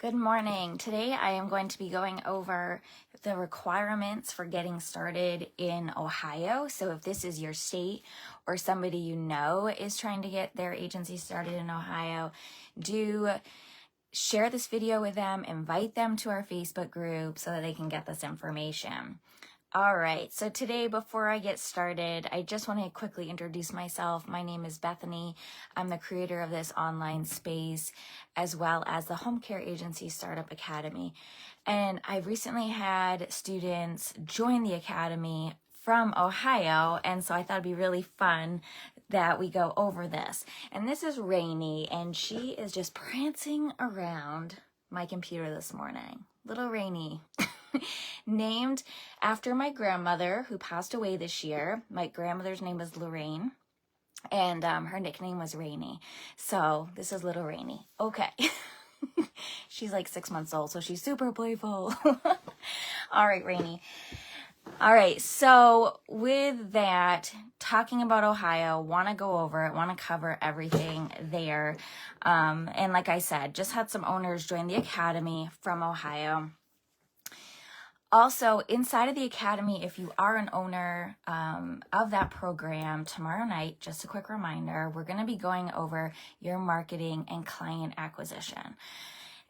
Good morning. Today I am going to be going over the requirements for getting started in Ohio. So if this is your state or somebody you know is trying to get their agency started in Ohio, do share this video with them, invite them to our Facebook group so that they can get this information. All right, so today, before I get started, I just want to quickly introduce myself. My name is Bethany. I'm the creator of this online space, as well as the Home Care Agency Startup Academy. And I've recently had students join the Academy from Ohio, and so I thought it'd be really fun that we go over this. And this is Rainy, and she is just prancing around my computer this morning. Little Rainy. Named after my grandmother who passed away this year. My grandmother's name was Lorraine, and her nickname was Rainy. So this is little Rainy. Okay. She's like 6 months old, so she's super playful. All right, Rainy. All right, so with that, talking about Ohio, want to go over it, want to cover everything there. And like I said, just had some owners join the Academy from Ohio. Also, inside of the Academy, if you are an owner of that program, tomorrow night, just a quick reminder, we're going to be going over your marketing and client acquisition.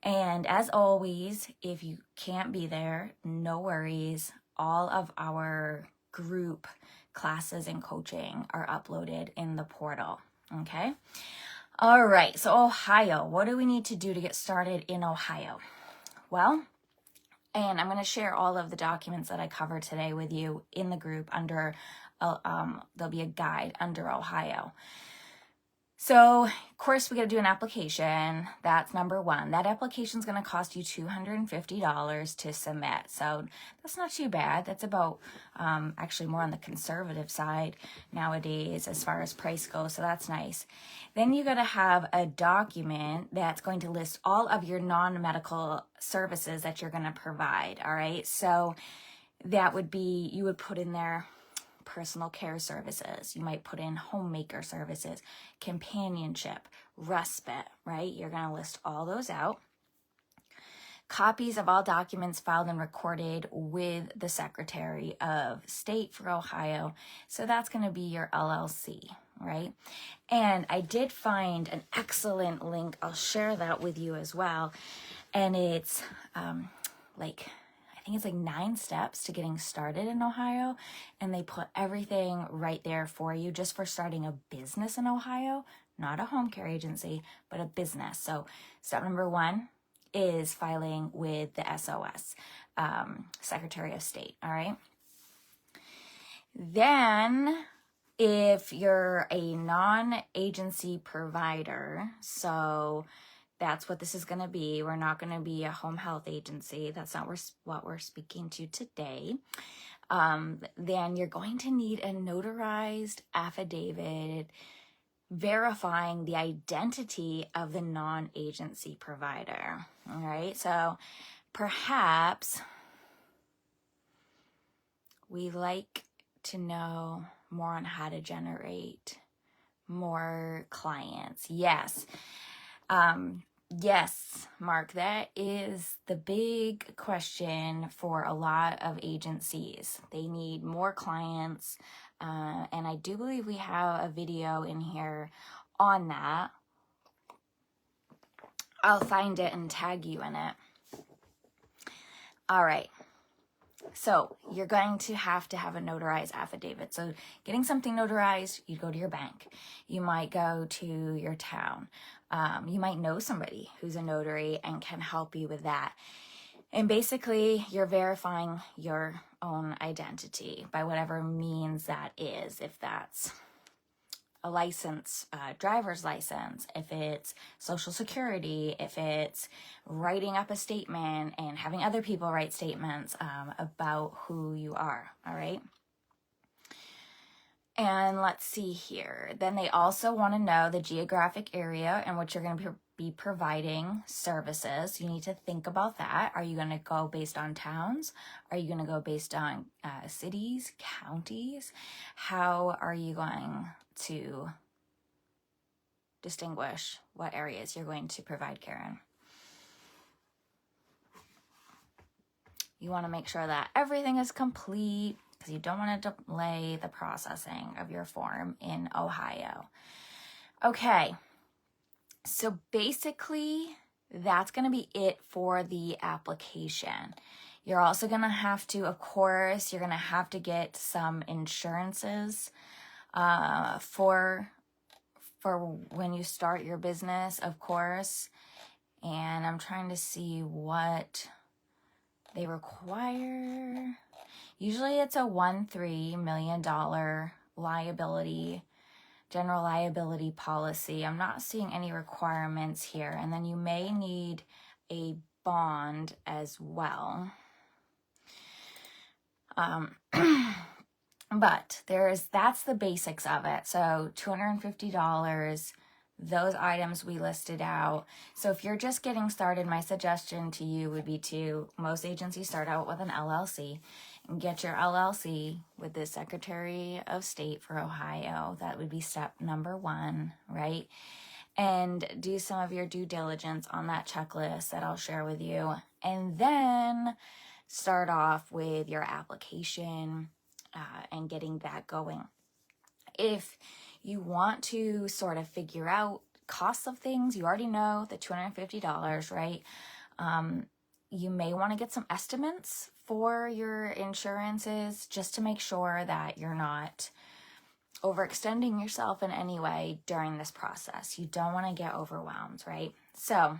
And as always, if you can't be there, no worries. All of our group classes and coaching are uploaded in the portal, okay? All right, so Ohio, what do we need to do to get started in Ohio? Well, and I'm going to share all of the documents that I cover today with you in the group under, there'll be a guide under Ohio. So, of course, we got to do an application. That's number one. That application is going to cost you $250 to submit. So that's not too bad. That's about actually more on the conservative side nowadays as far as price goes. So that's nice. Then you got to have a document that's going to list all of your non-medical services that you're going to provide. All right. So that would be, you would put in there personal care services. You might put in homemaker services, companionship, respite, right? You're going to list all those out. Copies of all documents filed and recorded with the Secretary of State for Ohio. So that's going to be your LLC, right? And I did find an excellent link. I'll share that with you as well. And it's I think it's like 9 steps to getting started in Ohio, and they put everything right there for you just for starting a business in Ohio, not a home care agency, but a business. So step number 1 is filing with the SOS, Secretary of State, all right? Then if you're a non-agency provider, so that's what this is going to be. We're not going to be a home health agency. That's not what we're speaking to today. Then you're going to need a notarized affidavit verifying the identity of the non-agency provider. All right. So perhaps we like to know more on how to generate more clients. Yes. Yes, Mark, that is the big question for a lot of agencies. They need more clients, and I do believe we have a video in here on that. I'll find it and tag you in it. All right. So you're going to have a notarized affidavit. So getting something notarized, you go to your bank. You might go to your town. You might know somebody who's a notary and can help you with that. And basically, you're verifying your own identity by whatever means that is. If that's a license, driver's license, if it's Social Security, if it's writing up a statement and having other people write statements about who you are, all right? And let's see here. Then they also want to know the geographic area in which you're going to be providing services. You need to think about that. Are you going to go based on towns? Are you going to go based on cities, counties? How are you going to distinguish what areas you're going to provide care in? You want to make sure that everything is complete because you don't want to delay the processing of your form in Ohio. Okay, so basically that's going to be it for the application. You're also going to have to, of course, you're going to have to get some insurances for when you start your business, of course. And I'm trying to see what they require. Usually it's a $1.3 million liability, general liability policy. I'm not seeing any requirements here. And then you may need a bond as well. But that's the basics of it. So $250, those items we listed out. So if you're just getting started, my suggestion to you would be most agencies start out with an LLC and get your LLC with the Secretary of State for Ohio. That would be step number 1, right? And do some of your due diligence on that checklist that I'll share with you. And then start off with your application and getting that going. If you want to sort of figure out costs of things, you already know the $250, right? You may want to get some estimates for your insurances just to make sure that you're not overextending yourself in any way during this process. You don't want to get overwhelmed, right? So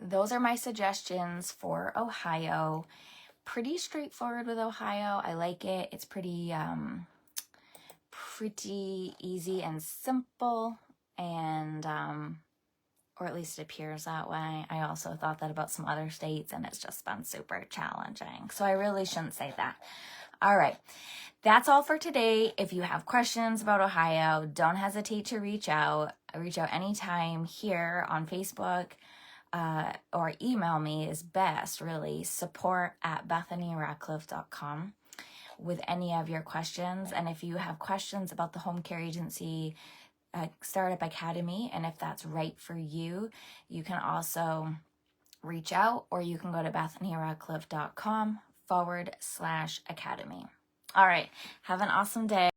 those are my suggestions for Ohio. Pretty straightforward with Ohio. I like it. It's pretty easy and simple, and or at least it appears that way. I also thought that about some other states, and it's just been super challenging. So I really shouldn't say that. All right. That's all for today. If you have questions about Ohio, don't hesitate to reach out. Reach out anytime here on Facebook, or email me is best, really, support@BethanyRatcliffe.com with any of your questions. And if you have questions about the Home Care Agency Startup Academy, and if that's right for you, you can also reach out, or you can go to BethanyRatcliffe.com /academy. All right. Have an awesome day.